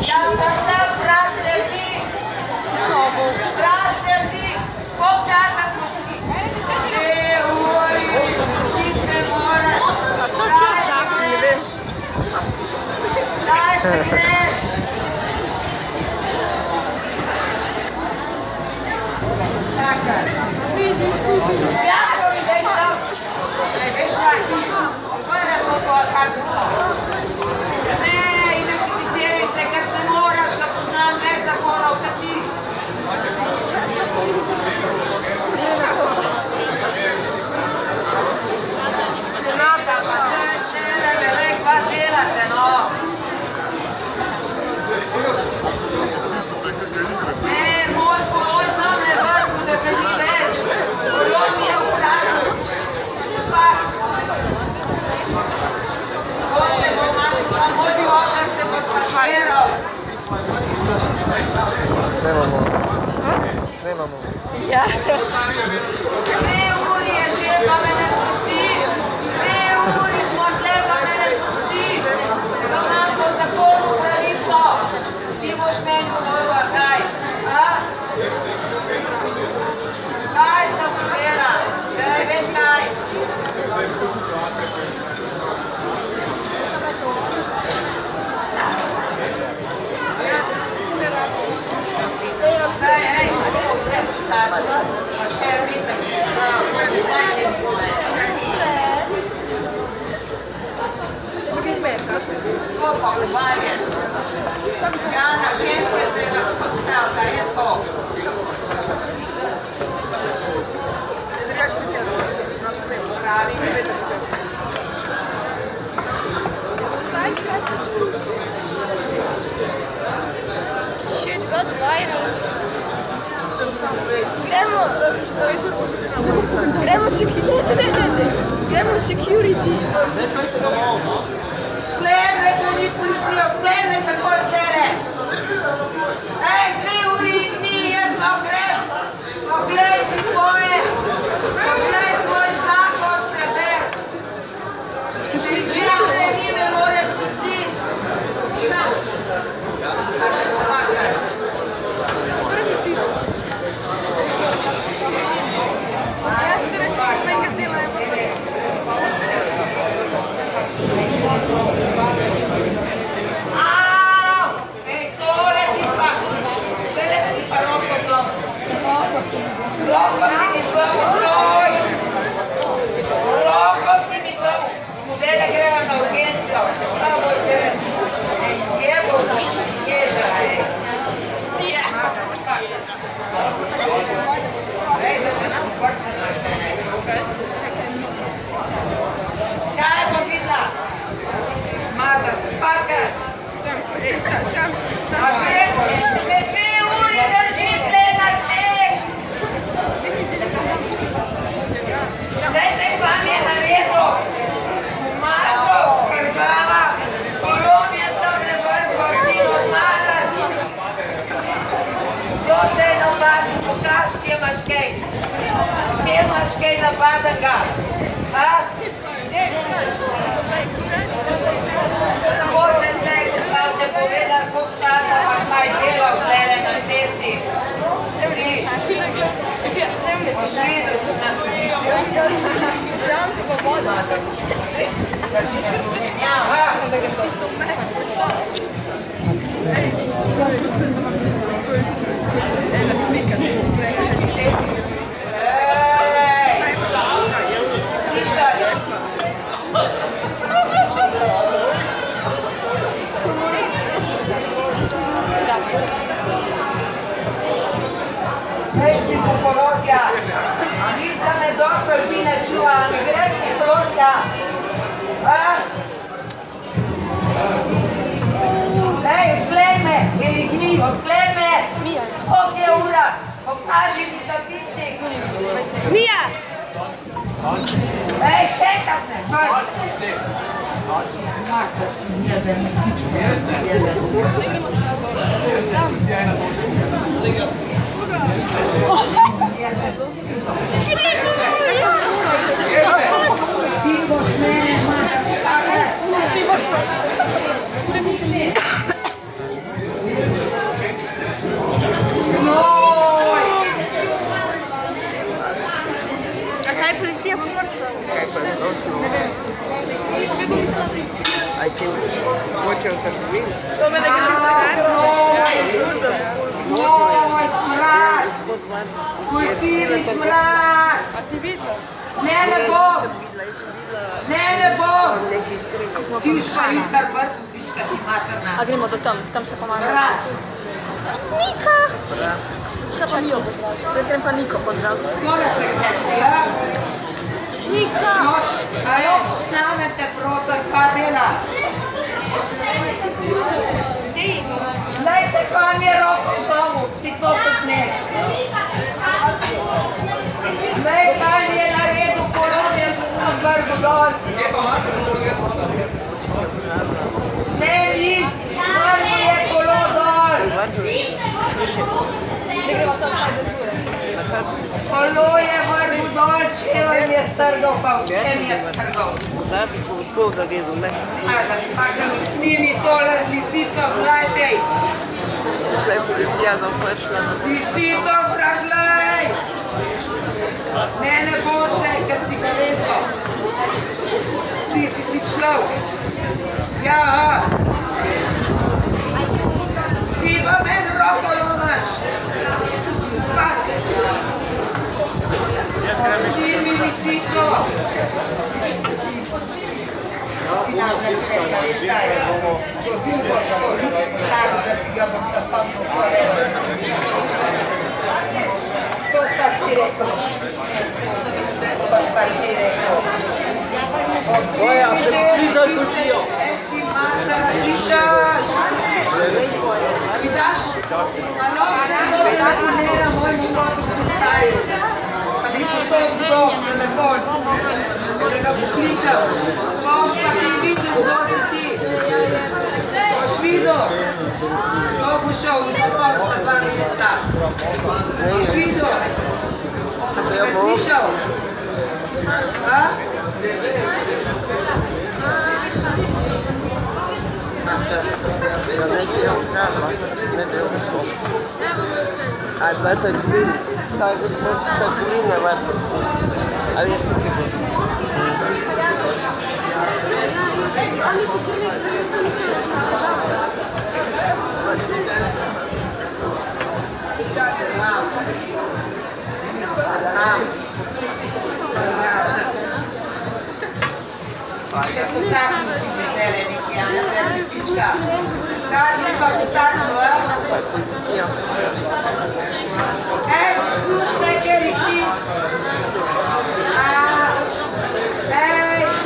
Ja, pa se vprašajte vi. Vprašajte vi, koliko časa smo tukaj? 2 uri, spustiti ne moraš. Daj se greš. Čakaj. Ja, daj sem. Veš kaj? Vrne to kartico. Ne, identificiraj se, ker se moraš, ga poznam več zakonov, kot ti. Senata, pa ne vele, kva delate, no. Ne, moj koloj tam ne vrhu, da ga ni več. Koloj mi je ukradil. Pa, ko se bo moj poker te bo spašeral. Snemamo. Ja. 2 uri je že, pa me ne spusti. 2 uri smo tle, pa me ne spusti. Da nam bo zakonu pravico. Ti boš meni govorila, kaj? Kaj sem vzela? Daj, veš kaj? Daj, ej, vse boš plačila. Pa še ritem. Vse boš najte mi Ko pa uvarjen. Jana, ženske se lahko sprav, da je to. Shit got viral. Gremo security. Kleme, da ni policijo, kleme, tako zdele. Ej, 2 uri ni, jaz lahko grem. Poglej si svoje, poglej svoj zakon, preber. Če gledate, ni me more spustiti. Pa te pomagaj. Au! Ej, tole ti pa, tele si ti pa roko zlom. Roko si mi zlom, oj! Roko si mi zlom. Zdaj greva na urgencijo. Šta bo zdaj? Ej, kje bo ježa, ej? Ej, da te nam vrce naštene. Kaj bo videla? Mada, fucker! Sam. 2 uri drži tle na tleh! Daj se pa mi je naredil! Maso, krvava, kolon je tam ne vrko, ti normalnaš! Kdo te je napadil? Pokaž, kje imaš kaj? Kje imaš kaj napadenga? Bote zdaj, če pa te povedali, koliko časa pa kaj delal tlele na cesti. Ti, boš videl tudi na sodišču. Da ti ne povednjava. Slišaš? Veš ti po kolotja, a viš, da me dosta ljudi ne čuva, a mi greš po kolotja? Ej, odklej me, Erikni, odklej me! Koliko je ura? Pokaži mi statistik! Mija! Ej, šetam me! Ai ti hoćeo trgovinu? To me da ga Joj, smrad! Kuj ti mi smrad! A ti vidno? Ne bom! Ne bom! Tiška in kar vrtu, pička ti materna. A gremo do tam se pomaga. Brat! Nika! Šta pa Niko? Jaz grem pa Niko pozdraviti. Kome se greš, ja? Nika! Ajo, snamete, prosim, pa dela. Glejte, kam je roko v domu, ti to posneš. Glej, kaj je naredil kolonje na Brgu dol. Ne, ni, Brgu je kolo dol. Kolo je Brgu dol, čevelj je strgal, pa vsem je strgal. Zadnji po gospoda gledal, ne? Pa da mi tole lisico vlašej. Zdaj policija zaprešla. Lisico vraglej! Ne bom se, ker si ga rekel. Ti si ti človek. Ja, ti pa meni roko lomaš. Pa, ti mi lisico. Ti nam neč rekel, veš kaj je. Ti boš tako, da si ga bom zapomnil povedal. To sta ti rekel. To sta ti rekel. Boja, prizor kucijo. Ti matera, slišaš? Vidaš? Alo, nekdo telefonira mojemu kotu postaji. Pa bi posod kdo telefon. Da ga pokličam. Boš pa ti videl, kdo si ti. Boš videl? Kdo bo šel v zapor za 2 meseca? Boš videl? A si ga slišal? A? Ja nekaj je ukradla, ne bi ušlo. Aj pa trgovina, taj gospod s trgovina vrlo. A veš tukaj bo? Oni su prvi Še potaknil si mi zdajle neki, a ne pička. Kaj si mi pa potaknil, a? Pa je policija. Pusti, ker jih ni.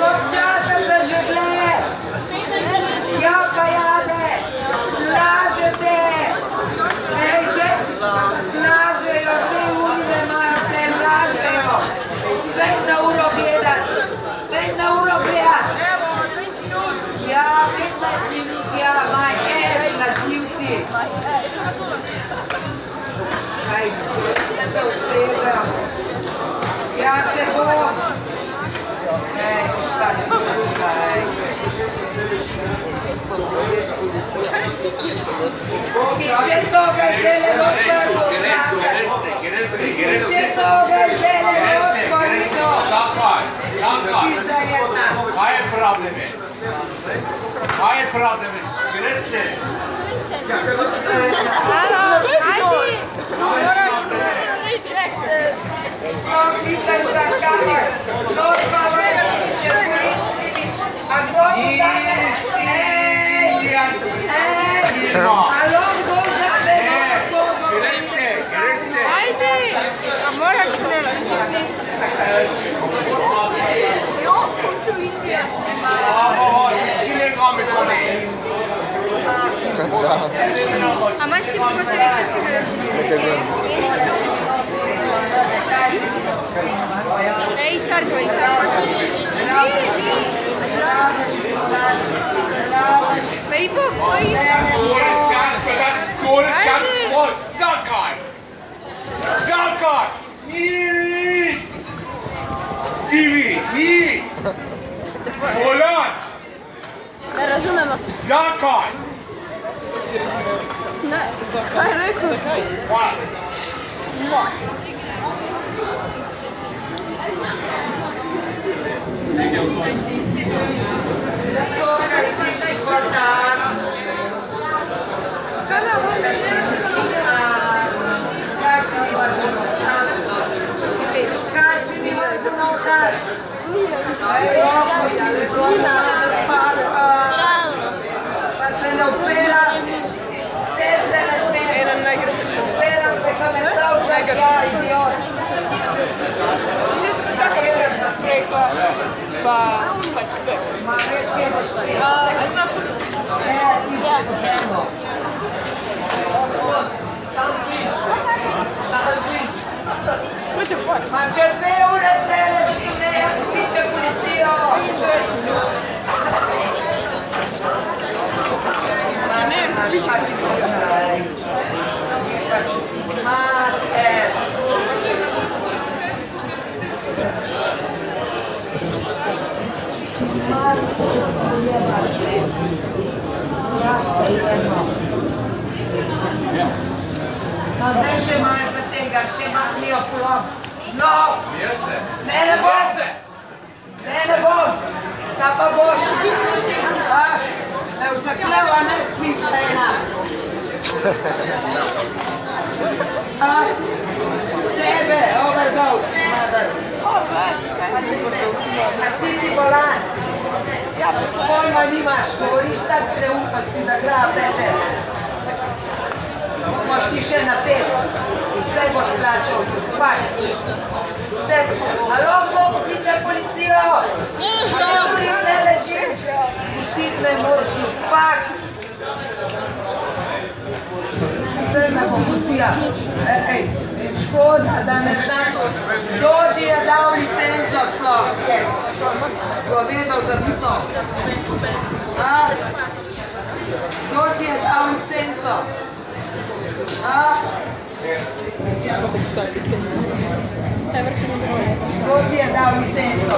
Koliko časa se že gle? Jaka jade, lažete. Lažejo, 2 uri ne imajo, ne lažejo. Spet na uro gledat. Spet na uro gledat. Ja, 15 minut, ja, my ass, lažnivci. Kaj, se usedem. Ja, se bom. Šta ne slušaj. Bogi, še toga zdele dol prvo vlasati. Še toga zdele dol korito. Pizda jedna. Kaj je problem? Kaj je problem? Greš se? Halo, ajde! Moraš rejected! Nisam šta kamar. Dol pa vrlo, še korito si mi. A kdo bo zame? Alo, kdo zame? Greš se? Ajde! A moraš gledati. Jo, hoću Indija. Si ne gome to ne. A maš ti mogoče reći si Ej, targoj. Facebook, koji? Zakaj! Zakaj! Ni! Volan! Ne razumemo. Zakaj! Ne, kaj je rekao? Hvala. Zakaj? ja, idiot. Všetko tako je rekla, pa pač sve. Ma veš, veš, veš. Ti počemo. Sam klič. What the fuck? Ma če 2 ure tle ležim, ne, kliče policijo. Ne, kliče policijo. Mater. No, daj še malo za tega, še mahnijo polom. No, ne bom. Ne bom. Ta pa boš. Da v zakleva ne pista ena. Tebe, overdose, mother. A ti si bolan. Pojma nimaš, govoriš tak preukosti, da glava peče. Moš ti še na test. Vse boš plačal. Fakt. Vse. Alo, kdo pokliče policijo? Alo, ti tle ležim. Spustit ne moraš ni. Fakt. Vse na policija. Ej, škoda, da ne znaš. Kdo ti je dal licenco sploh? Bo vedel za puto. Kdo ti je dal licenco? Kdo ti je dal licenco,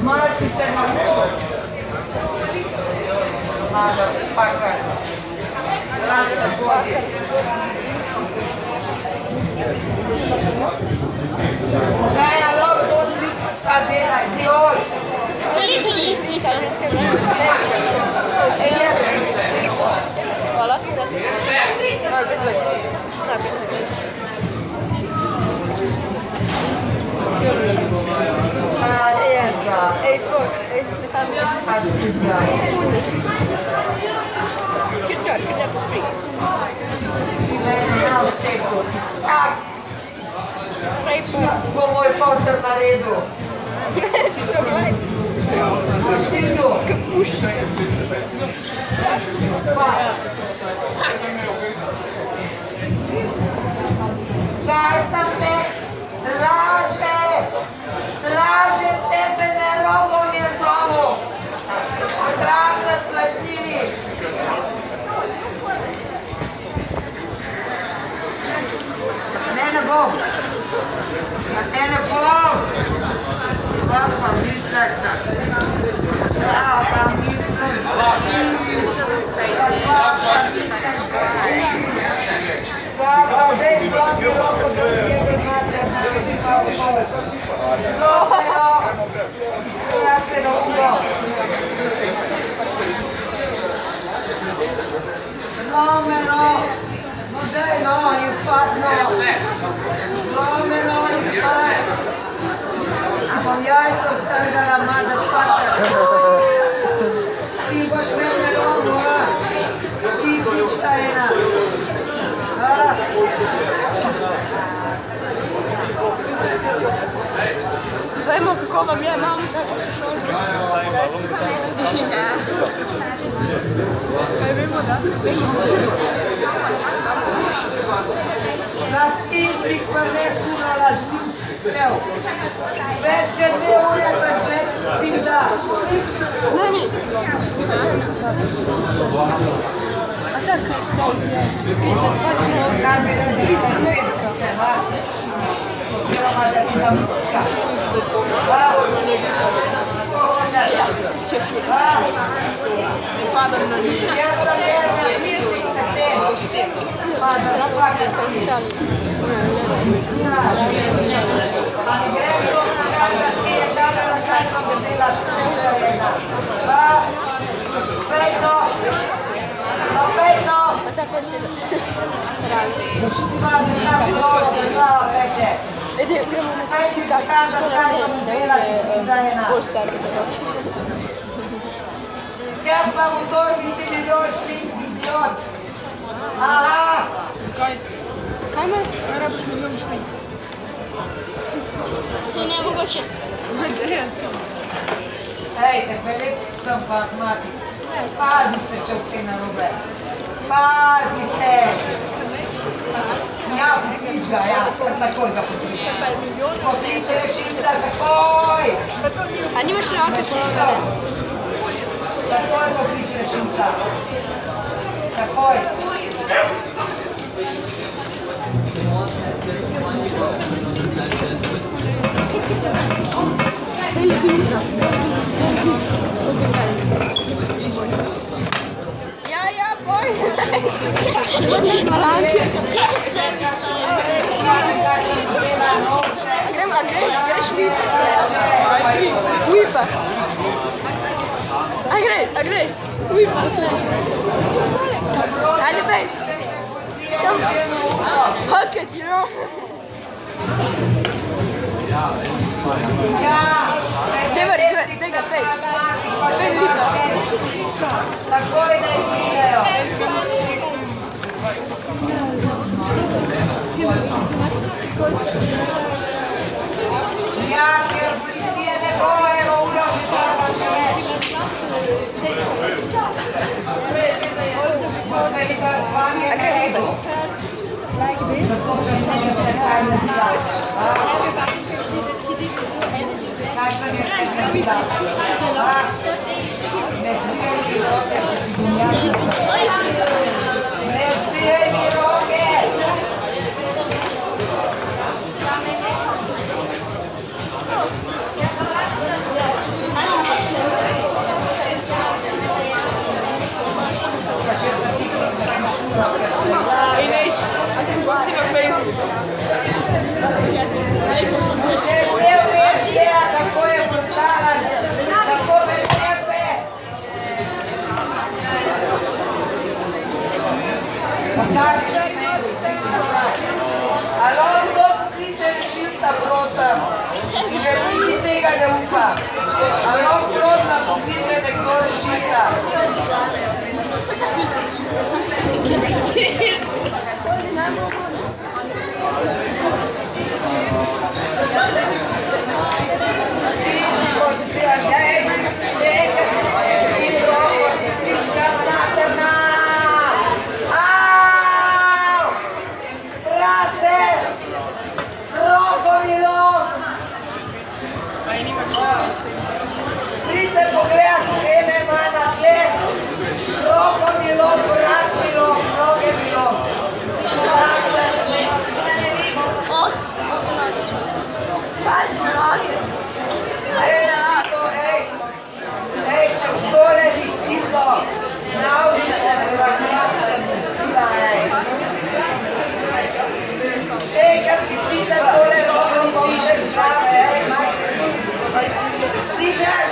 Mal si se naučil. Mada, paka. Sram te bodi. Daj, alo, kdo slika ta dela, idiot. Hvala. Kjer je po pri? Bo moj fotor na redu. Si to moj? Kapušča. Kaj sem te? Laže tebe ne rogom je zlomu. Odrasec lažnivi. Ne bom. Ne bom. Pa misleta. Pa ja se naučil. No, daj no, you fuck no. No, you fuck. A bom jajco strgala, motherfucker. Ti boš imel melono, ti pička ena. Vemo, kako vam je, mamo, kako se šloži. Kaj vemo, da? Zapisnik pa ne sunala žličev. Več kot 2 ure sem gled pinda. Ne, ni. A čakaj, kaj je? Pište, Kaj bi radi razvedka te, va? Oziroma, da ti tam počka. ne padam na njih. Jaz sem jedna pisnik na tem. Pa da fucking Končali. greš to pokazati, ki je kamera sajko vzela pička ena. Pejto. A tako še da. Rali. Pa bi to se glava peče. Ede, gremo na Kaj si pokazati, kaj sem vzela pizda ena. Bolj starki za vas. Jaz pa v torbici milijon špink, idiot. Aha! Kaj me? Ne rabiš milijon špik. To je nemogoče. Ej, velik sem pa smati. Pazi se, če v kaj narobe. Pazi se! Ja, poklič ga, ja, takoj ga poklič. Poklič rešilca, takoj! A nimaš roke polovene? Takoj poklič rešilca. Takoj. Ja, boj! Malanke! Greš Uipa! A greš? Uipa! Ajde, bej! Hook it, you know? Daj ga, bej! Bej Uipa! Takoj ne pridejo! Ja, ker policije ne bo, evo ura že čaka še več. Boste videli, vam je naredil. Zato, ker se jeste kaj naredila. Kaj se jeste naredila? Ne zbijaj mi roke, ne zbijaj mi roke! Hey Nate, posti na Facebook. Če cel veš je, kako je brutalen, kako me tepe. Alo, kdo pokliče rešilca, prosim? Že niti tega ne upa. Alo, prosim, pokliče nekdo rešilca. Pridite pogledat, kaj me ima na tle. Roko milo, vrat milo, noge milo. Ej, če v tole lisico, nauči se, da ne pila, ej. Še enkrat lisice tole roko lisiče zdrave, ej, majke. Slišaš?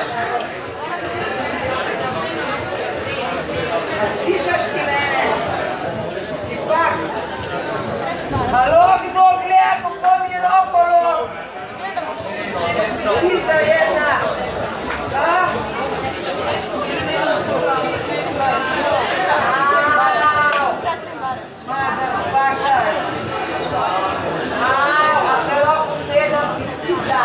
A slišaš ti mene? Ti pak? Alo, kdo gleda, kako mi roko lom? Tista jedna. Motherfucker. A se lahko sedem ti pizda.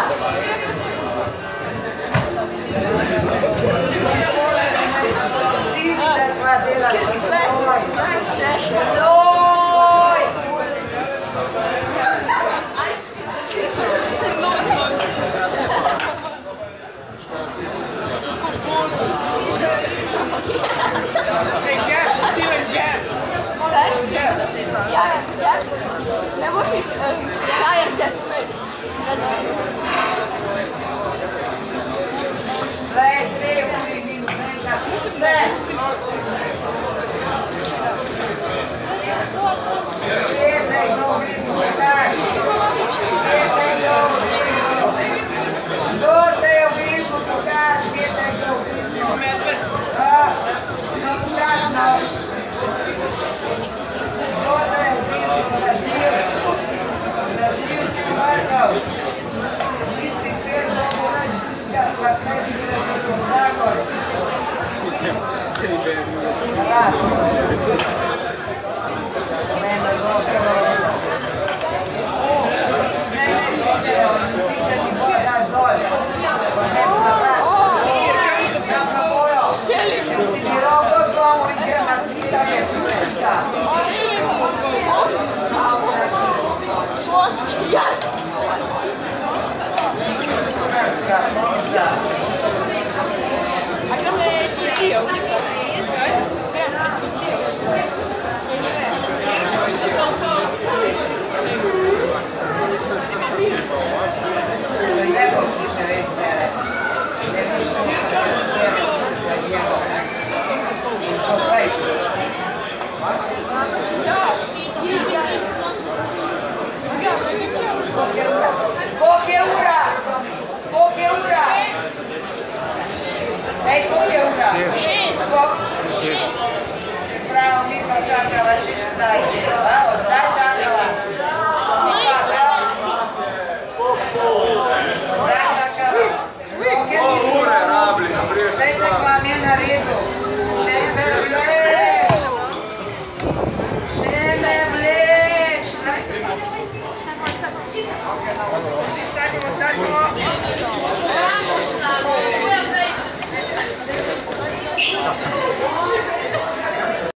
Ne boš mi čajati, veš. Lej, dve uri in nekaj. Ne. Jedej, dobri pokaž. Jedej, dobri. Kdo te je v brizgu pokaž? Jedej, dobri. Medved. No, pokaž nam. Kdo te je v brizgu? Lažljivc smrkal. Nisi kjer bomo naš ga sladkaj v zakon. A grande zio. Koliko je ura? Ej, koliko je ura? 6. Se pravi, mi pa čakala 6 daj že. Daj čakala. Daj čakala. Koliko ure rabili? Daj tako vam je na redu. Ne me vleč. Ne me vleč. Stanimo.